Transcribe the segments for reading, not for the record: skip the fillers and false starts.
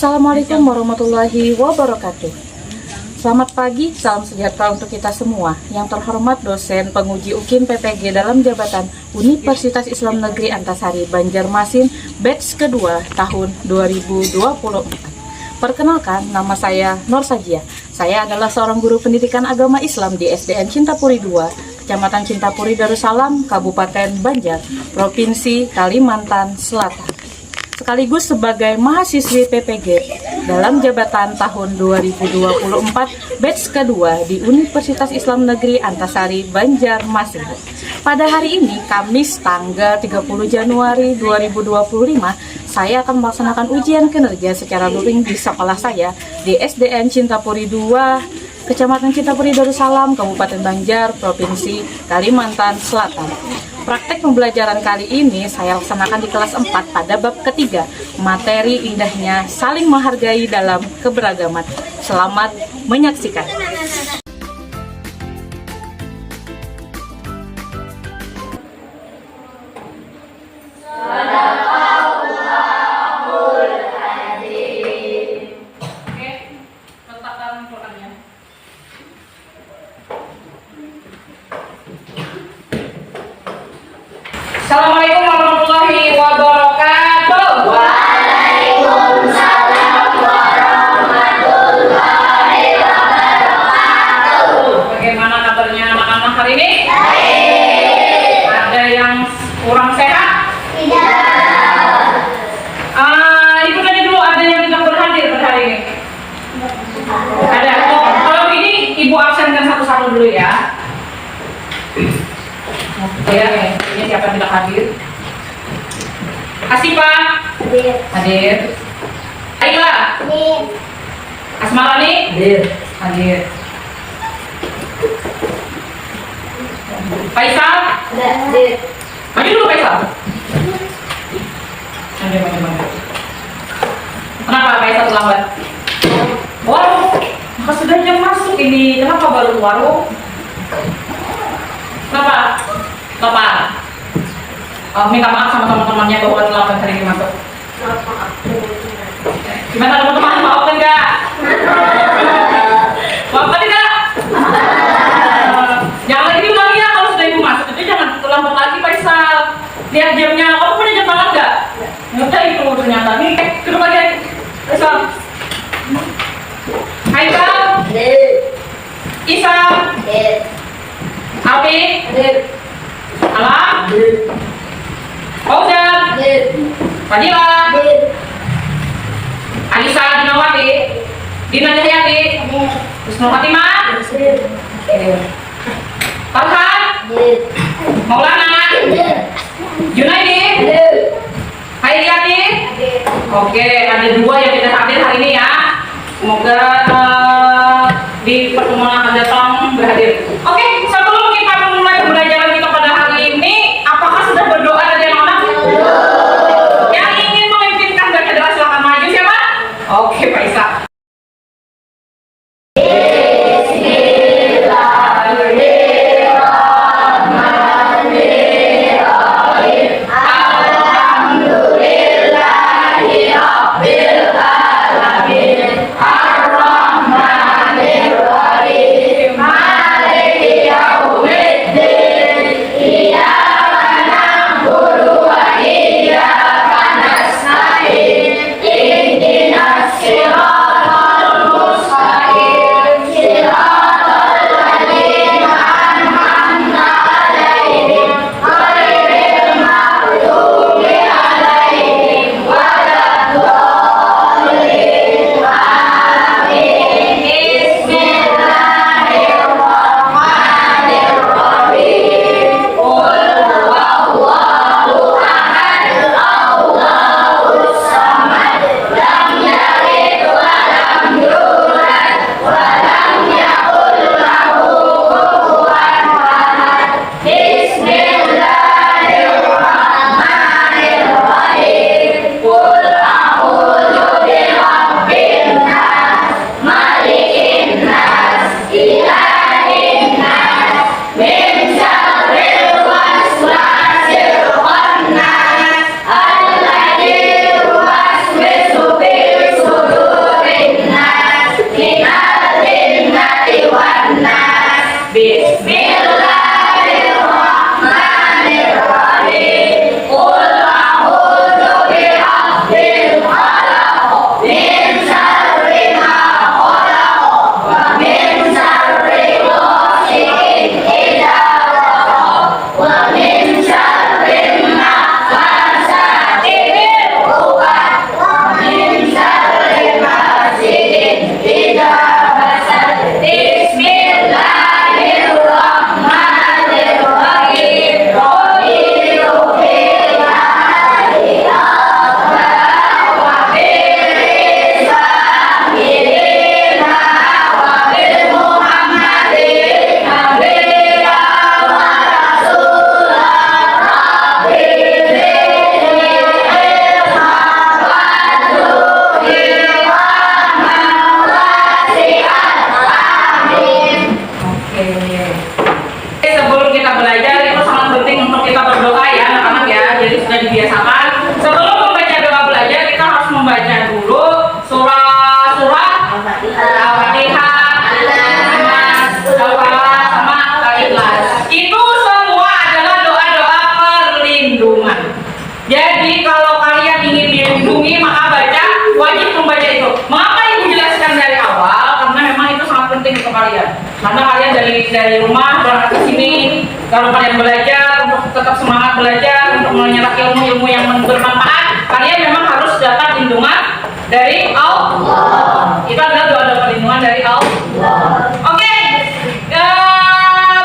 Assalamualaikum warahmatullahi wabarakatuh. Selamat pagi, salam sejahtera untuk kita semua. Yang terhormat dosen penguji UKIM PPG dalam jabatan Universitas Islam Negeri Antasari Banjarmasin batch kedua tahun 2024. Perkenalkan, nama saya Nur Sajia. Saya adalah seorang guru pendidikan agama Islam di SDN Cintapuri 2, Kecamatan Cintapuri Darussalam, Kabupaten Banjar, Provinsi Kalimantan Selatan. Sekaligus sebagai mahasiswi PPG dalam jabatan tahun 2024 batch kedua di Universitas Islam Negeri Antasari Banjarmasin. Pada hari ini, Kamis tanggal 30 Januari 2025, saya akan melaksanakan ujian kinerja secara luring di sekolah saya di SDN Cintapuri 2, Kecamatan Cintapuri Darussalam, Kabupaten Banjar, Provinsi Kalimantan Selatan. Praktek pembelajaran kali ini saya laksanakan di kelas 4 pada bab ketiga, materi indahnya saling menghargai dalam keberagaman. Selamat menyaksikan. Assalamualaikum warahmatullahi wabarakatuh. Waalaikumsalam warahmatullahi wabarakatuh. Bagaimana kabarnya anak-anak hari ini? Baik. Ada yang kurang sehat? Tidak. Ibu tanya dulu, ada yang tidak berhadir pada hari ini? Ada. Kalau ini ibu absenkan satu-satu dulu ya. Ya, ini siapa yang tidak hadir? Asifa Hadir. hadir. Aila Hadir. Asmarani hadir. Faisal Hadir. maju dulu Faisal. Maju. Kenapa Faisal terlambat? Waduh, maka sudah jam masuk ini. Kenapa baru warung? Kenapa? Minta maaf sama teman-temannya bahwa terlambat hari ini masuk. Gimana teman-teman? Maafkan nggak? Maafkan tidak? Jangan lagi diulangi ya, kalau sudah ibu masuk itu jangan terlambat lagi Faisal. Lihat jamnya, kamu punya jam tangan nggak? Udah itu ternyata. Nih, duduk lagi Faisal. Haikal, Hadir. Isa, Hadir. Alfi, Hadir. Alam, Hadir. Fauzan, Hadir. Fadila, Hadir. Alisa Dinawati, Dina Cahyati, Hadir. Husnul Fatimah, Hadir. Farhan, Hadir. Maulana, Hadir. Junaidi, Hadir. Hairiyati. Hadir. Oke, ada dua yang tidak hadir hari ini ya. Semoga di pertemuan akan datang berhadir. Oke, sebelum kita memulai pembelajaran kita pada hari ini, apakah sudah berdoa dari anak-anak? Yang ingin memimpinkan baca doa silakan maju siapa? Oke, Pak Isa. Bismillahirrahmanirrahim. Maliki dibiasakan sebelum membaca doa belajar kita harus membaca dulu surah Al-Fatihah, sama Al-Ikhlas. Itu semua adalah doa-doa perlindungan. Jadi kalau kalian ingin dilindungi maka wajib membaca itu. Mengapa ibu jelaskan dari awal? Karena memang itu sangat penting untuk kalian. Karena kalian dari rumah berangkat ke sini, kalau kalian belajar untuk tetap semangat belajar, untuk menyerap ilmu-ilmu yang bermanfaat, kalian memang harus dapat lindungan dari Allah. Itu adalah doa-doa perlindungan dari Allah. Oke.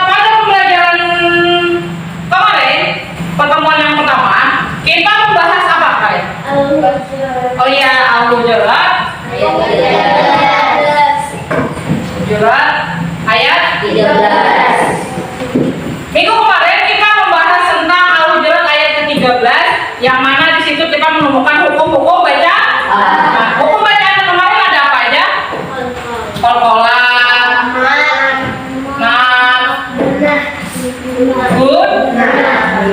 Pada pembelajaran kemarin, pertemuan yang pertama, kita membahas apa, Kak? Oh iya, Al-Hujurat. Hujurat ayat 13. Minggu kemarin kita membahas tentang Al-Hujurat ayat ke-13, yang mana di situ kita menemukan hukum-hukum baca. Nah, hukum bacaan kemarin ada apa aja? Kol-kolan, good.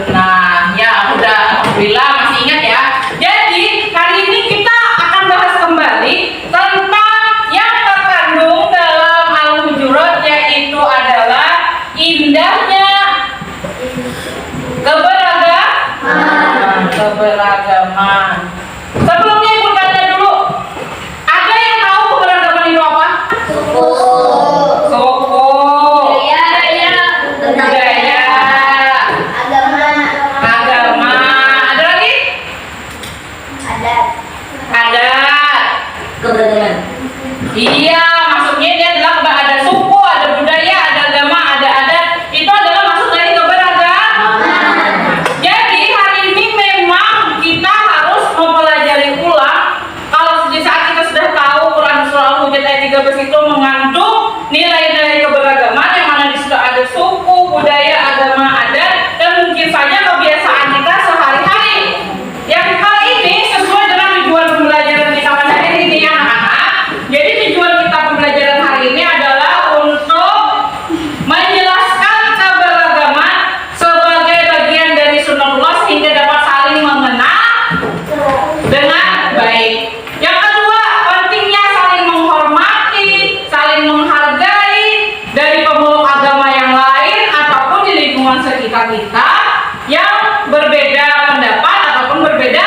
Nah, ya udah, alhamdulillah masih ingat ya. Jadi hari ini kita akan bahas kembali tentang yang terkandung dalam Al-Hujurat, yaitu adalah indahnya keberagaman. Sebelumnya ibu tanya dulu, ada yang tahu keberagaman itu apa? Suku, budaya, agama, ada lagi? Adat. Keberagaman. Iya, maksudnya dia adalah ada suku, ada budaya, ada agama, ada adat. Itu adalah maksud dari keberagaman. Jadi hari ini memang kita harus mempelajari ulang. Kalau di saat kita sudah tahu Quran surah Al-Hujurat ayat 13 itu mengandung nilai-nilai keberagaman, yang mana di situ ada suku, budaya, agama, adat, dan mungkin saja kebiasaan kita sehari-hari. Yang hal ini sesuai dengan tujuan pembelajaran kita pada hari ini, anak-anak. Jadi tujuan kita pembelajaran hari ini adalah untuk menjelaskan keberagaman sebagai bagian dari sunnatullah sehingga dapat saling mengenal dengan baik. Yang kedua, pentingnya saling menghormati, saling menghargai dari pemeluk agama yang lain ataupun di lingkungan sekitar kita yang berbeda pendapat ataupun berbeda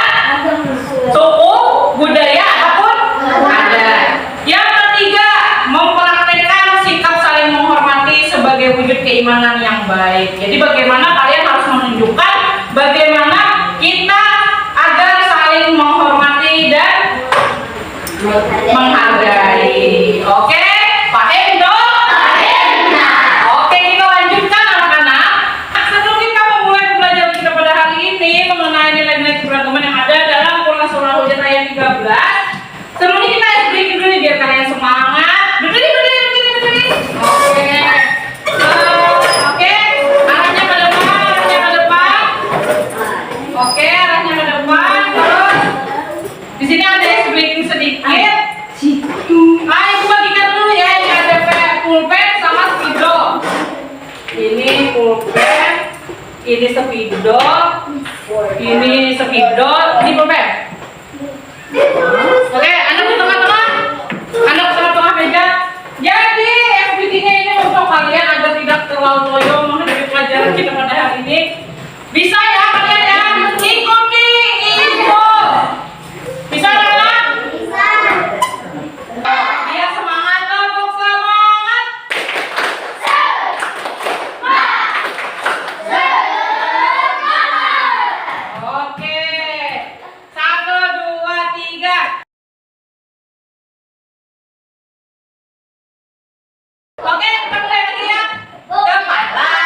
suku, budaya ataupun adat. Yang ketiga, mempraktekkan sikap saling menghormati sebagai wujud keimanan yang baik. Jadi bagaimana kalian harus menunjukkan bagaimana kita agar saling menghormati dan menghargai. Oke, paham dong? Oke, kita lanjutkan anak-anak. Sebelum kita memulai pembelajaran kita pada hari ini mengenai nilai-nilai keberagaman yang ada dalam Quran surah Al-Hujurat ayat 13, sebelumnya kita break dulu nih biar kalian semangat. Berdiri. Oke. Oke, arahnya ke depan. Oke, arahnya ke depan. Terus di sini ada breaking sedikit. Ibu bagikan dulu ya, ini ada pulpen sama spidol. Ini pulpen, ini spidol, ini pulpen. Oke, anak di tengah-tengah meja. Jadi FBT-nya ini untuk kalian agar tidak terlalu loyo menghadapi pelajaran kita pada hari ini. Bisa ya kalian ya? Ikuti info. Bisa anak? Biar semangat, kelompok semangat. Oke, 1, 2, 3. Oke, kita mulai lagi ya. Kepala.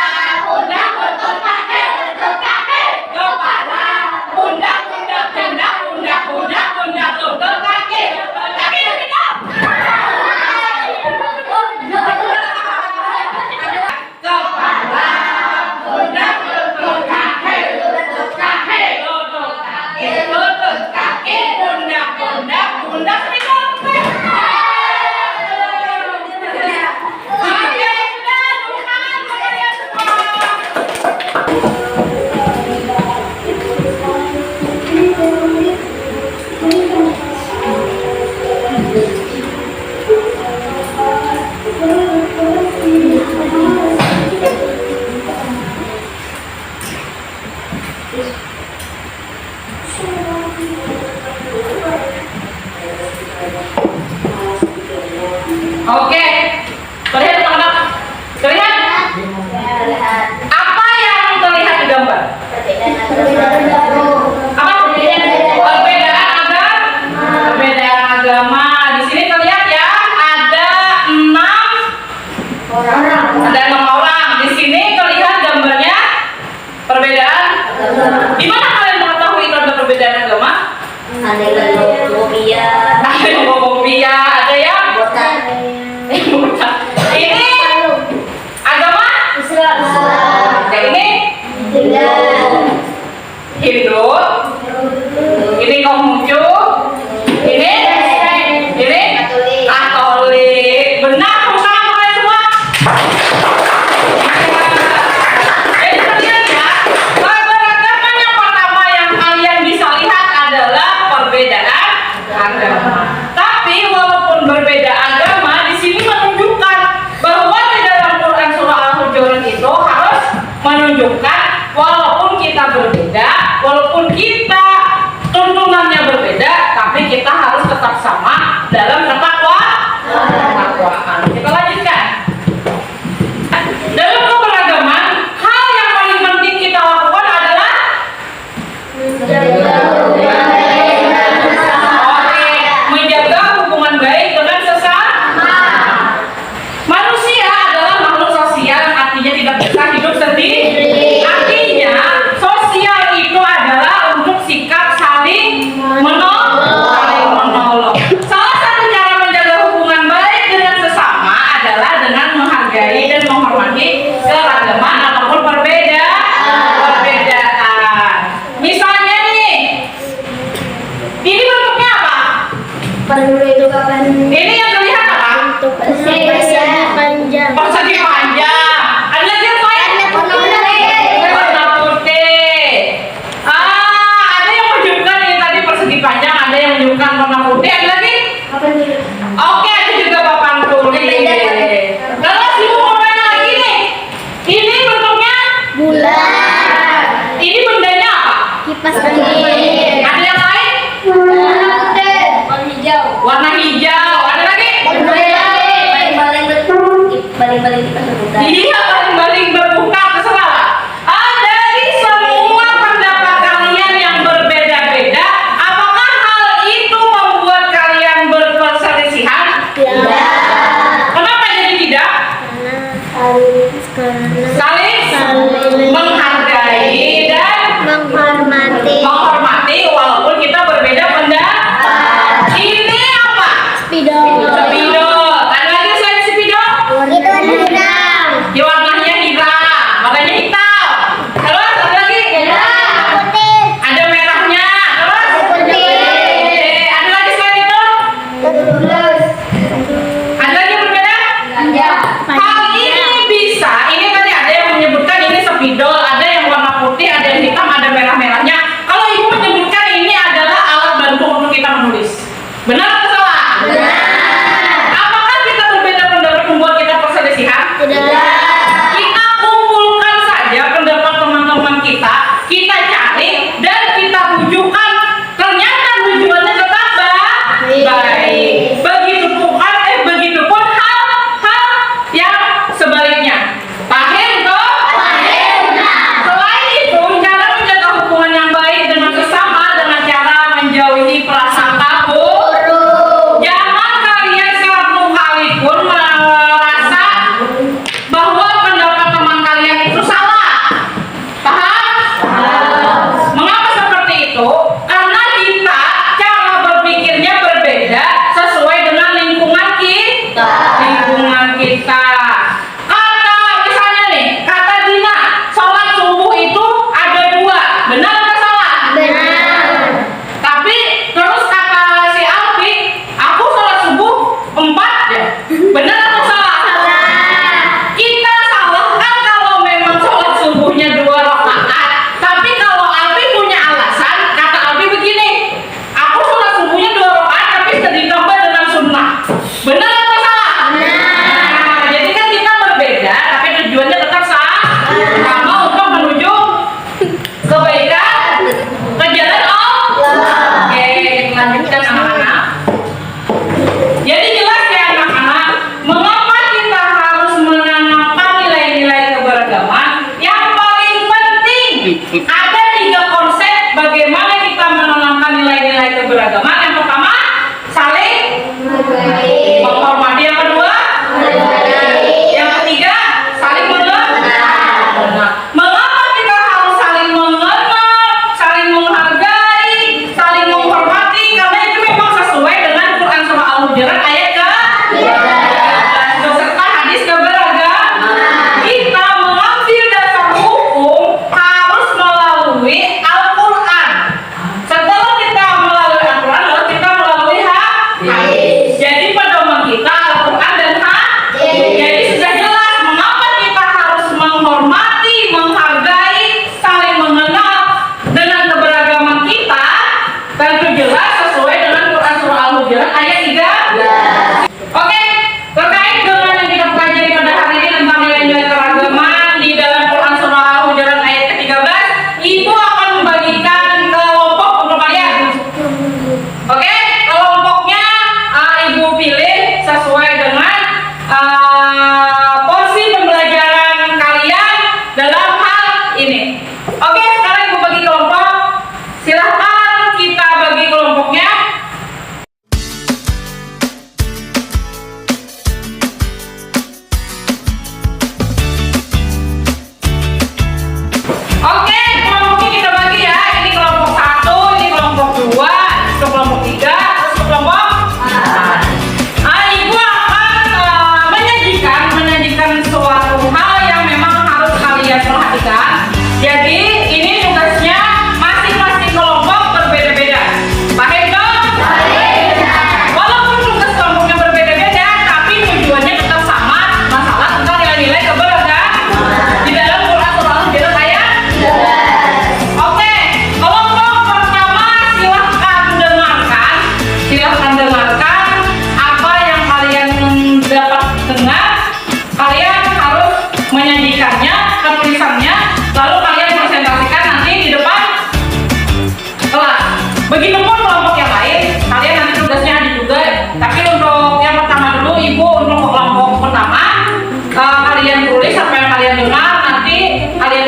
Hindu, ini Konghucu, ini Katolik. Benar, usaha kalian semua. Jadi kalian ya, keberagaman yang pertama yang kalian bisa lihat adalah perbedaan agama. Tapi walaupun berbeda agama, di sini menunjukkan bahwa di dalam Quran surah Al-Hujurat itu harus menunjukkan walaupun kita berbeda, walaupun kita tuntunannya berbeda, tapi kita harus tetap sama dalam ketakwaan. Kita lanjutkan. Dalam keberagaman, hal yang paling penting kita lakukan adalah menjaga hubungan baik dengan sesama. Manusia adalah makhluk sosial, artinya tidak bisa hidup sendiri. Artinya sosial itu adalah untuk sikap saling menolong. Salah satu cara menjaga hubungan baik dengan sesama adalah dengan menghargai dan menghormati keragaman ataupun perbedaan. Misalnya nih, ini bentuknya apa? Ini yang terlihat apa? Persegi panjang. Ada lagi yang lain? Warna putih. Ada yang menunjukkan ini tadi persegi panjang, ada yang menunjukkan warna putih, ada lagi? Oke, ada juga papan tulis. Terus ibu mau tanya lagi nih. Ini bentuknya? Ini bendanya apa? Kipas angin. Ada yang lain? Warna hijau. Ada lagi? Baling-baling kipas berputar. Iya, baling-baling berbuka, terserah lah. Dari semua pendapat kalian yang berbeda-beda, apakah hal itu membuat kalian berperselisihan? Kenapa jadi tidak? Saling menghargai dan menghormati walaupun kita berbeda pendapat. Ini apa? Spidol. Ada lagi selain spidol? Di warnanya hitam, warnanya hitam. Terus ada lagi? Ada merahnya. Terus? Ada lagi selain itu? Ada lagi yang berbeda? Hal ini bisa, ini tadi ada yang menyebutkan ini spidol, ada yang warna putih, ada yang hitam, ada merah-merahnya. Kalau ibu menyebutkan ini adalah alat bantu untuk kita menulis. Benar atau salah? Apakah kita berbeda pendapat membuat kita perselisihan? Kita kumpulkan saja pendapat teman-teman kita cari dan kita tujukan. Ternyata tujuannya tetap baik. Begitupun hal-hal yang sebaliknya. Paham toh? Selain itu, cara menjaga hubungan yang baik dengan sesama dengan cara menjauhi prasangka buruk. Jangan kalian satu kali pun merasa bahwa pendapat teman kalian itu salah. Paham? Mengapa seperti itu? Karena kita cara berpikirnya berbeda sesuai dengan lingkungan kita. Kata misalnya nih, kata Dina, sholat subuh itu ada 2. Benar atau salah? Tapi terus kata si Alfi, aku sholat subuh 4 ya. Benar atau salah? Kita salahkan kalau memang sholat subuhnya 2 rakaat. Tapi kalau Alfi punya alasan, kata Alfi begini, aku sholat subuhnya 2 rakaat tapi sudah ditambah dengan sunnah. Benar atau salah? Jadi kan kita berbeda, tapi tujuannya tetap sama untuk menuju kebaikan, ke jalan Allah. Oke, kita lanjutkan anak-anak. Jadi jelas ya anak-anak, mengapa kita harus menanamkan nilai-nilai keberagaman? Yang paling penting ada 3 konsep bagaimana kita menanamkan nilai-nilai keberagaman. Yang pertama, saling menghormati. Yang kedua, yang ketiga, saling mengenal. Mengapa kita harus saling mengenal, saling menghargai, saling menghormati? Karena itu memang sesuai dengan Quran surah Al-Hujurat ayat ke-13 beserta hadis keberagaman. Kita mengambil dasar hukum harus melalui Al-Quran.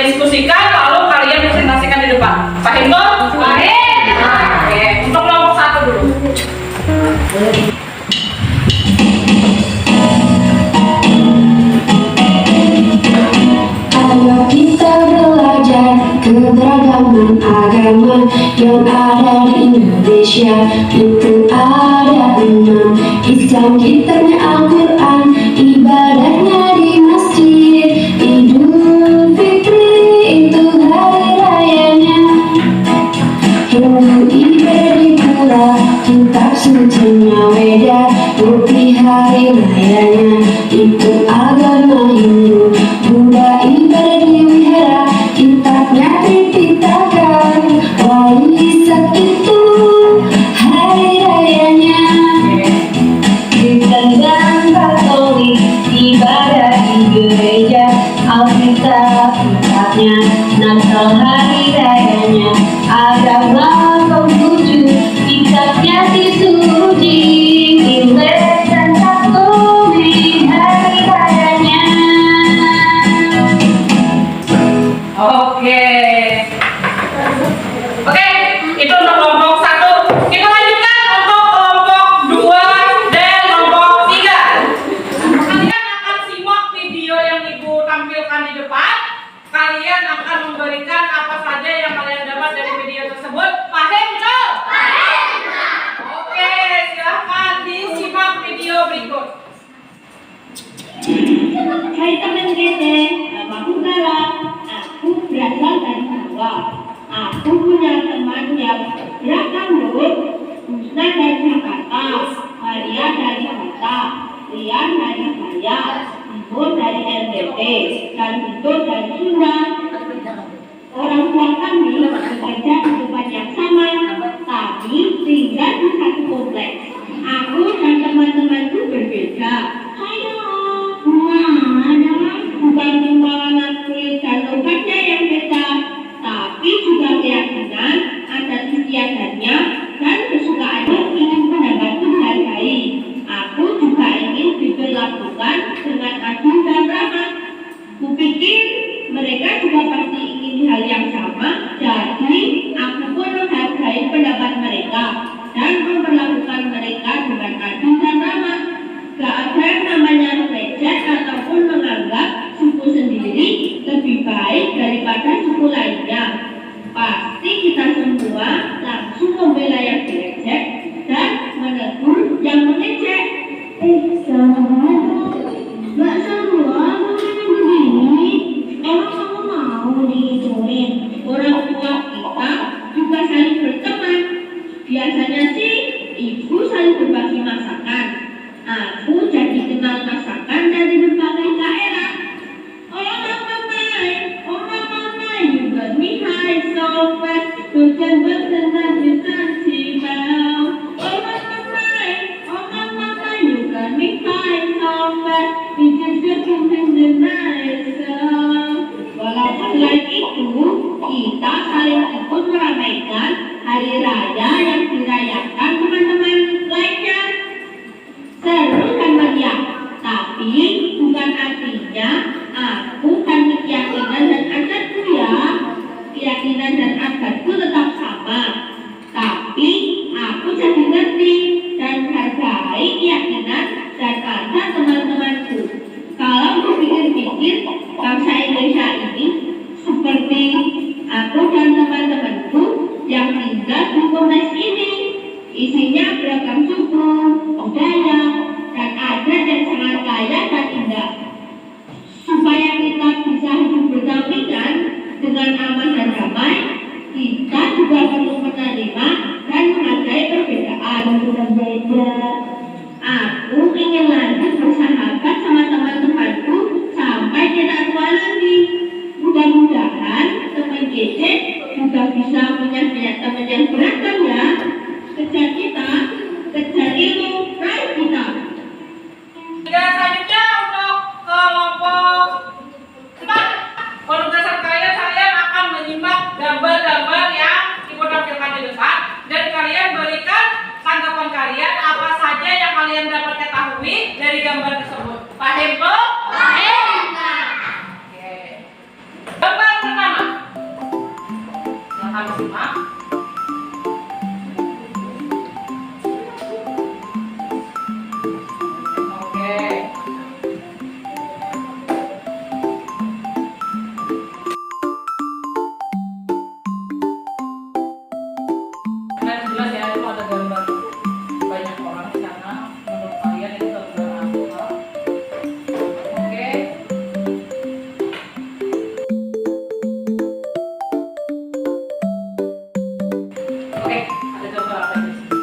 diskusikan, lalu kalian presentasikan di depan. Paham toh? Paham? Oke, untuk kelompok 1 dulu. Ayo kita belajar keberagaman agama yang ada di Indonesia. Itu ada 6. Islam kitabnya Al-Quran, ibadahnya di masjid. Idul Fitri itu hari rayanya. Hindu ibadah di pura, kitab sucinya Weda. Ngerti hari rayanya, itu agama Hindu. Buddha ibadah di wihara, kitabnya Tripitaka. Waisak itu hari rayanya. Kristen dan Katolik ibadah di gereja. Alkitab kitabnya, Natal hari rayanya. Agama Konghucu kitabnya disuci. Imlek dan Katolik hari rayanya. Oke. Oke, itu untuk kelompok 1. Kita lanjutkan untuk kelompok 2 dan kelompok 3. Kalian akan simak video yang Ibu tampilkan di depan. Kalian akan memberikan apa saja yang kalian dapat dari video tersebut. Paham betul? Oke, silahkan disimak video berikut. Hai teman gede, namaku Nala. Aku berasal dari Jawa. Aku punya teman yang beragam loh. Musna dari Jakarta, Maria dari Kota, Rian dari Jaya, Ibu dari NTT, dan Vito dari Sunda. Orang tua kami bekerja di tempat yang sama, tapi tinggal di satu kompleks. Aku dan teman-temanku berbeda. Ayo, bukan cuma warna kulit dan obatnya yang beda, tapi juga keyakinan, adat istiadatnya, dan kesukaannya ingin pendapatku dihargai. Aku juga ingin diperlakukan dengan adil dan ramah. Kupikir mereka juga pasti ingin hal yang sama, jadi aku pun menghargai pendapat mereka dan memperlakukan mereka dengan adil dan ramah. Gak ada yang namanya mengejek ataupun menganggap suku sendiri lebih baik daripada suku lainnya. Pasti kita semua langsung membela yang diejek dan menegur yang mengejek. Gak semua ngomongnya begini. Emang kamu mau digituin? Orang tua kita juga saling berteman. Biasanya sih ibu saling berbagi masakan. Aku jadi kenal masakan dari berbagai daerah. Oh mama, you got me high so fast. Hujan berdengar di Tanjibau. Oh mama, you got me high so fast. It is just in the night song. Walaupun selain itu, kita saling ikut meramaikan hari raya yang dirayakan teman-teman lainnya. Seru kan meriah, tapi bukan artinya aku kan keyakinan dan adatku ya. Keyakinan dan adatku tetap sama, tapi aku jadi ngerti dan menghargai keyakinan dan adat teman-temanku. Kalau kupikir-pikir, bangsa Indonesia ini seperti aku dan teman-temanku yang tinggal di kompleks ini. Isinya beragam suku, budaya, dan adat yang sangat kaya dan indah. Supaya kita bisa hidup berdampingan dengan aman dan damai, kita juga perlu menerima dan menghargai perbedaan. Aku ingin lanjut bersahabat sama teman-temanku sampai kita tua nanti. Mudah-mudahan teman Gede juga bisa punya teman yang beragam ya. Kejar kita, kejar ilmu, raih kita. Dan selanjutnya untuk kelompok 4. Penugasan kalian akan menyimak gambar-gambar yang Ibu tampilkan di depan, dan kalian berikan tanggapan kalian apa saja yang kalian dapat ketahui dari gambar tersebut. Paham, Bu? Paham. Oke. Gambar pertama Silakan disimak. Oke. Nah, jelas ya, itu ada gambar banyak orang di sana. Menurut kalian itu gambar apa? Oke. Oke, ada gambar apa di sini?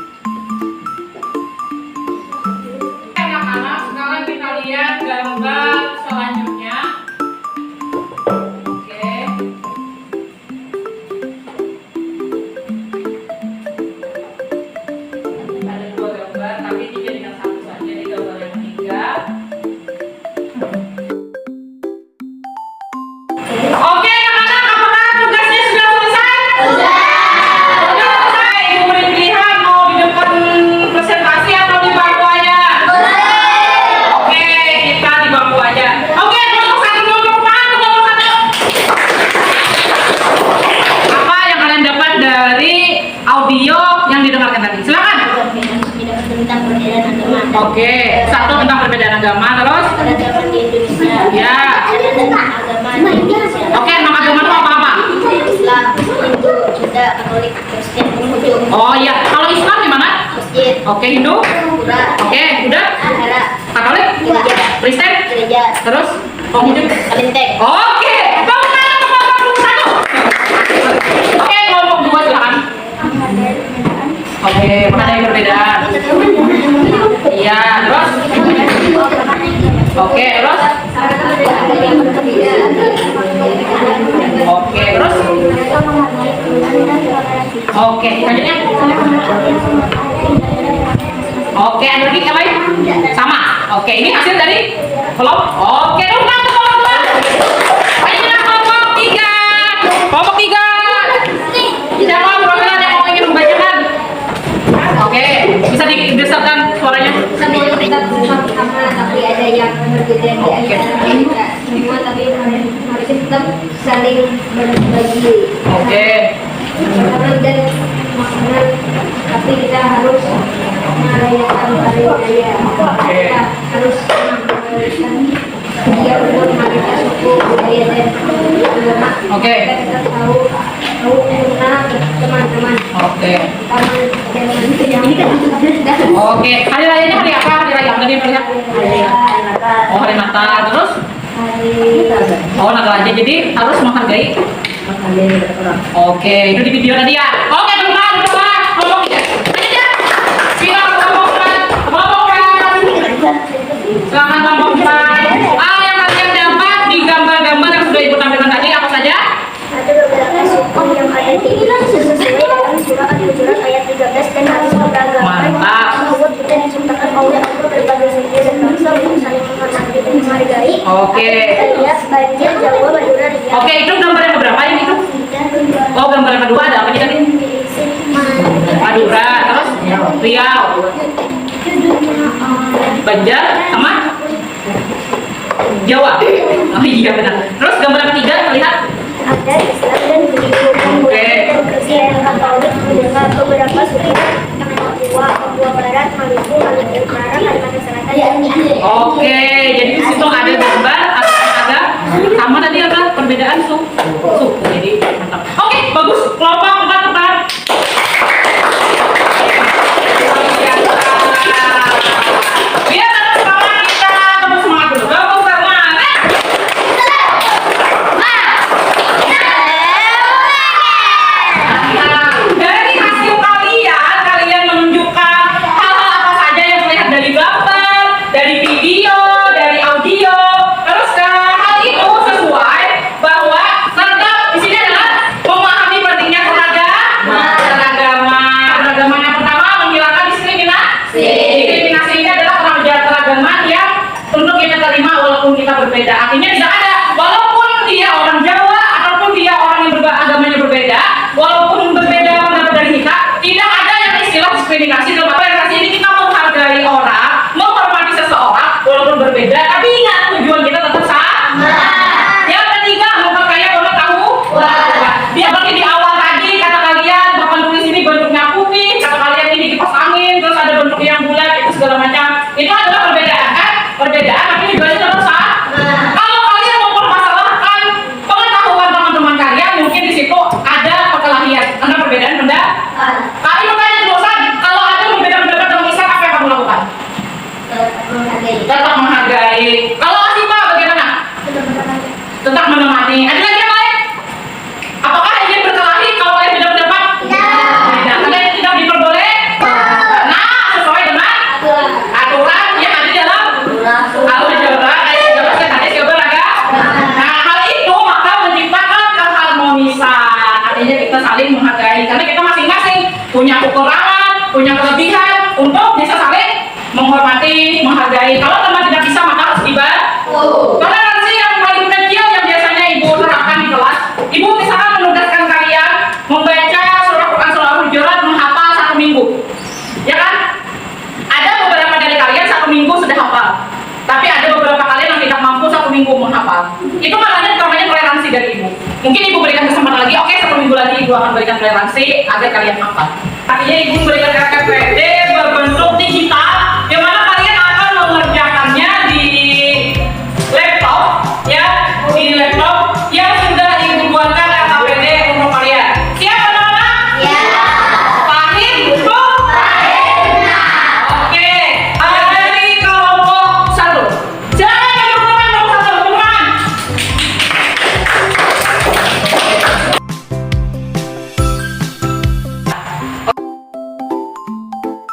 Anak-anak, sekarang kita lihat gambar selanjutnya. Oke. Ada dua gambar, tapi dijadikan satu saja di gambar yang ketiga. Oke, anak-anak, apakah tugasnya sudah selesai? Sudah selesai. Ibu beri pilihan mau di depan presentasi atau di bangku aja? Oke, kita di bangku aja. Oke, kelompok satu, kelompok satu. Apa yang kalian dapat dari audio yang didengarkan tadi? Silakan. Tentang perbedaan agama. Oke, satu tentang perbedaan agama, terus? Agama di Indonesia. Ya. Tentang agama di Indonesia. Oke, nama agama itu apa-apa? Islam, Hindu, Buddha, Katolik, Kristen, Konghucu. Oh iya, kalau Islam di mana? Masjid, Oke, Hindu. Pura, Oke, udah. Wihara, Katolik, Gereja, Kristen, Gereja, terus Konghucu. Kalinteng. Oke, kelompok satu. Oke, kelompok dua silakan. Oke, mengenai perbedaan. Iya, terus? Oke, terus? Oke, terus? Oke, selanjutnya? Oke, ada lagi apa ya? Sama. Oke, ini hasil dari kelompok. Oke, kelompok dua. Ayo kelompok tiga. Kelompok tiga. Siapa perwakilan yang ingin membacakan? Oke, bisa dibesarkan suaranya. Kita sama tapi ada yang berbeda di antara kita semua, tapi harus tetap saling berbagi. Oke. Dan makanan, tapi kita harus merayakan hari raya. Kita harus merayakan dia menghormati suku budaya dan agama. Oke. Kita tetap tahu mengenal teman-teman. Oke. Ini kan Oke. Hari rayanya hari apa? Hari raya apa tadi melihat? Oh, hari Natal. Terus? Oh, Natal aja. Jadi harus menghargai. Oke, itu di video tadi ya. Oke, teman-teman, coba kelompok ya. Ayo ya. Silakan kelompok empat. Kelompok empat. Silakan kelompok empat. Yang kalian dapat di gambar-gambar yang sudah ibu tampilkan tadi apa saja? ada beberapa suku yang ada di sesuai dengan surah Al-Hujurat ayat 13 dan hadis keberagaman bahwa kita diciptakan oleh Allah berbagai suku dan bangsa untuk saling menghormati dan menghargai. Oke. Kita lihat Banjar, Jawa, Madura, Riau. Oke, itu gambar yang berapa ini itu? Oh, gambar yang kedua ada apa tadi? Madura, terus Riau, Banjar, sama Jawa. Oh iya benar. Terus gambar yang ketiga terlihat Ada Islam dan Hindu, dan Kristen, Katolik, dengan beberapa suku yang Papua Barat, Maluku, Maluku Utara, Kalimantan Selatan, dan Oke, jadi di situ ada gambar ada sama tadi apa perbedaan suku. Jadi mantap. Oke, bagus. Kelompok empat. Biar tetap semangat kita, kamu semangat dulu. Kamu semangat. Dari hasil kalian menunjukkan hal-hal apa saja yang terlihat dari gambar, dari video, dari audio. Terus hal itu sesuai bahwa serta di sini adalah memahami pentingnya keragaman yang pertama menghilangkan diskriminasi. Diskriminasi ini adalah keragaman yang untuk kita terima walaupun kita berbeda. Artinya tidak ada walaupun dia orang Jawa ataupun dia orang yang agamanya berbeda, walaupun berbeda pendapat dari kita, tidak ada yang istilah diskriminasi. Dalam organisasi ini kita menghargai orang, menghormati seseorang walaupun berbeda, tapi ingat tujuan kita tetap sama. Yang ketiga, memperkaya pengetahuan. Dia seperti di awal tadi kata saling menghargai karena kita masing-masing punya kekurangan, punya kelebihan untuk bisa saling menghormati, menghargai. Kalau teman tidak bisa maka harus dibantu. Toleransi yang paling kecil yang biasanya ibu terapkan di kelas, ibu misalkan menugaskan kalian membaca surah Quran surah Al-Hujurat menghafal 1 minggu, ya kan? Ada beberapa dari kalian 1 minggu sudah hafal, tapi ada beberapa kalian yang tidak mampu 1 minggu menghafal. Itu makanya toleransi dari ibu. Mungkin ibu berikan kesempatan lagi, oke 1 minggu lagi ibu akan berikan toleransi agar kalian hafal. Artinya ibu memberikan RKPD berbentuk digital, yang mana kalian akan mengerjakannya di laptop, ya, di laptop yang sudah ibu buatkan RKPD untuk kalian. Siap anak-anak? Ya. Paham? Bu? Oke. Dari kelompok 1. Silakan teman-teman kelompok 1, teman.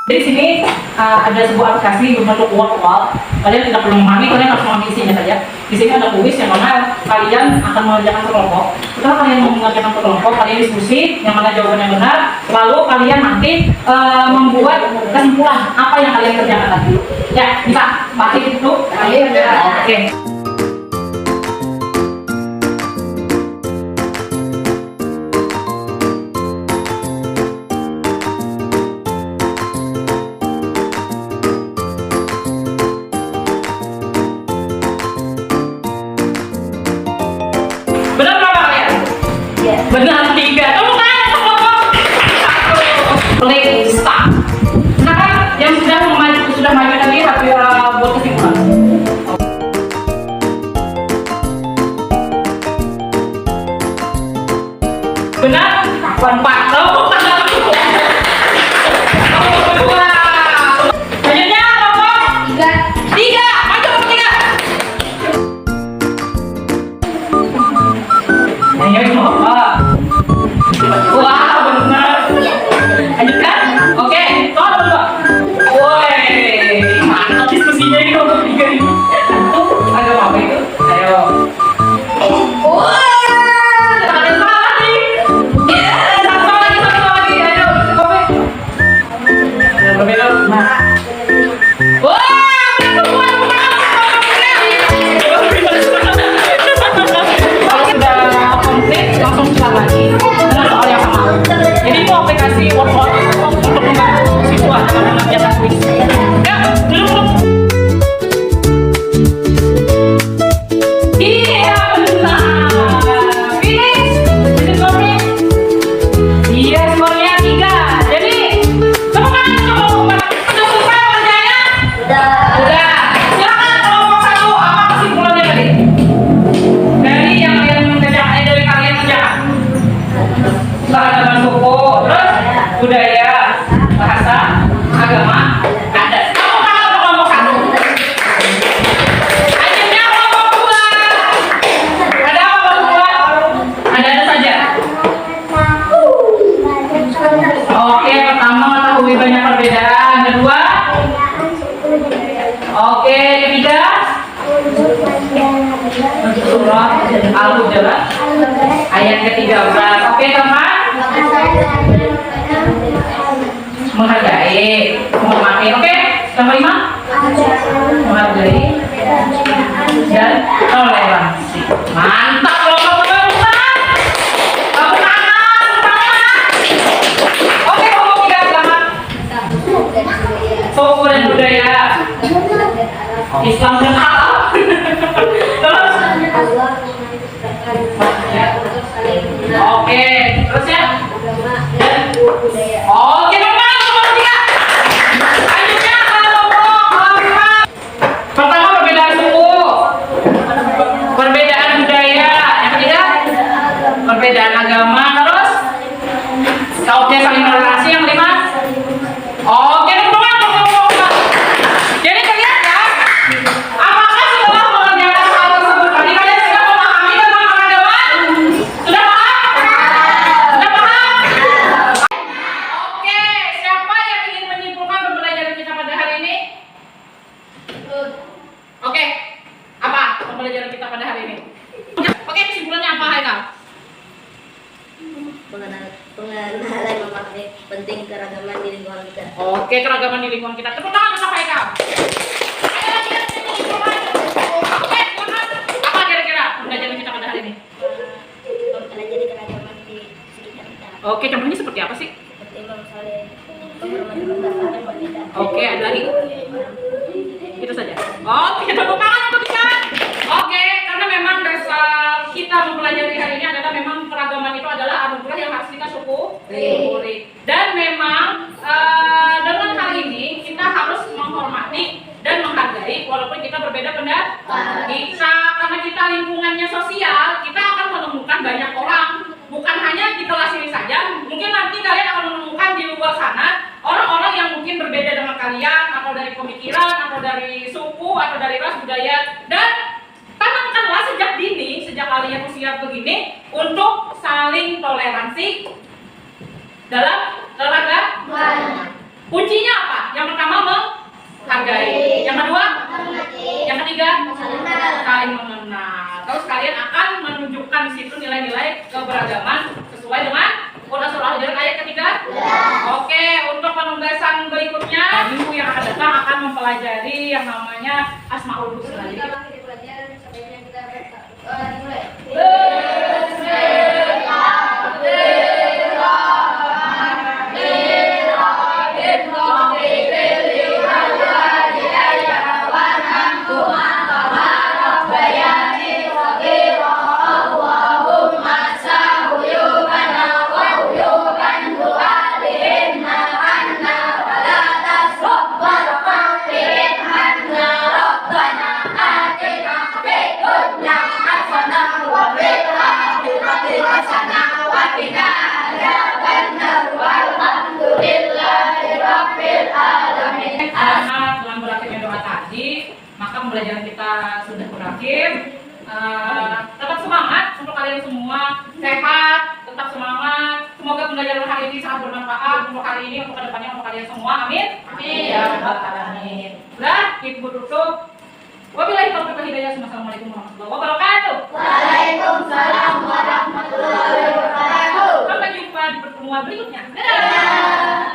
Di sini ada sebuah aplikasi berbentuk word wall. Kalian tidak perlu memahami, kalian harus memahami isinya saja. Di sini ada kuis yang mana kalian akan mengerjakan kelompok. Setelah kalian mengerjakan kelompok, kalian diskusi yang mana jawabannya benar. Lalu kalian nanti membuat kesimpulan apa yang kalian kerjakan tadi. Ya, bisa. Pasti itu. Oke. Benar berapa kalian? Ya. Benar 3. Tepuk tangan untuk kelompok 1. Klik start. Silakan yang sudah maju tadi buat kesimpulan. Benar? 4. Tepuk tangan. Kelompok kedua. Selanjutnya kelompok 3. Maju kelompok 3. Ayo coba. Wah, benar. Lanjutkan. Oke, kelompok 2. Woi, mantap diskusinya ini kelompok 3 ini. Agak apa itu? Ayo. Wah, ada salah nih. Ya, satu lagi. Ayo, kopi. Berbeda. Wah, kalau sudah komplit langsung start lagi dengan soal yang sama. Jadi itu aplikasi WordWall untuk membantu siswa dalam mengerjakan kuis. Ya, duduk. Iya benar. Finish. Finish scoring. Iya skornya 3. Jadi tepuk tangan untuk kelompok 4. Sudah selesai kerjanya? Udah. Silakan kelompok 1 apa kesimpulannya tadi? Dari yang kalian kerjakan, dari kalian kerjakan. Keragaman suku, terus budaya, bahasa, agama, adat. Tepuk tangan untuk kelompok 1. Akhirnya kelompok 2. Ada apa kelompok 2? Ada saja. Oke, pertama mengetahui banyak perbedaan. Kedua, oke, ketiga, surah Al-Hujurat ayat ke-13. Oke teman, menghargai, menghormati. Oke, yang kelima, menghargai dan toleransi. Mantap kelompok 2. Tepuk tangan. Oke, kelompok 3 selamat. Suku dan budaya Islam dan halal. Terus oke, terus ya. Oke, teman, kelompok 3. Lanjutnya kelompok 4. Pertama perbedaan suku, perbedaan budaya. Yang ketiga perbedaan agama. Terus oke, saling toleransi. Yang kelima, oke teman-teman kelompok 4. Jadi kalian ya, apakah setelah mengerjakan hal tersebut tadi kalian sudah memahami tentang peradaban? Sudah paham? Sudah paham? Oke, siapa yang ingin menyimpulkan pembelajaran kita pada hari ini? Oke, apa pembelajaran kita pada hari ini? Oke, kesimpulannya apa, Haikal? Mengenal pengenalan memakai penting keragaman di lingkungan kita. Oke, keragaman di lingkungan kita. Tepuk tangan untuk Haikal. Ayo lagi yang ini lingkungan. Oke, silakan. Apa kira-kira pembelajaran kita pada hari ini? Mempelajari keragaman di sekitar kita. Oke, contohnya seperti apa sih? Seperti misalnya penghormatan keberagaman perbedaan. Oke, ada lagi? Itu saja. Oke, tepuk tangan untuk kita. Oke, karena memang dasar kita mempelajari hari ini adalah memang keragaman itu adalah anugerah yang harus kita syukuri. Dan memang dengan hal ini kita harus menghormati dan menghargai walaupun kita berbeda pendapat. Karena kita lingkungannya sosial, kita akan menemukan banyak orang. Bukan hanya di kelas ini saja, mungkin nanti kalian akan menemukan di luar sana orang-orang yang mungkin berbeda dengan kalian, atau dari pemikiran, atau dari suku, atau dari ras, budaya. Dan tanamkanlah sejak dini, sejak kalian usia begini, untuk saling toleransi dalam olahraga. Kuncinya apa? Yang pertama menghargai, yang kedua, yang ketiga saling mengenal. Terus kalian akan menunjukkan di situ nilai-nilai keberagaman sesuai dengan Quran Surah Al-Hujurat ayat ketiga. Oke, untuk penugasan berikutnya minggu yang akan datang akan mempelajari yang namanya Asmaul Husna. Jadi kita dengan berakhirnya doa tadi, maka pembelajaran kita sudah berakhir. Tetap semangat untuk kalian semua, sehat, tetap semangat. Semoga pembelajaran hari ini sangat bermanfaat untuk hari ini, untuk kedepannya, untuk kalian semua. Amin. Amin. Ya rabbal alamin. Udah, ibu tutup. Wabillahi taufiq wal hidayah. Assalamualaikum warahmatullahi wabarakatuh. Waalaikumsalam warahmatullahi wabarakatuh. Sampai jumpa di pertemuan berikutnya. Dadah.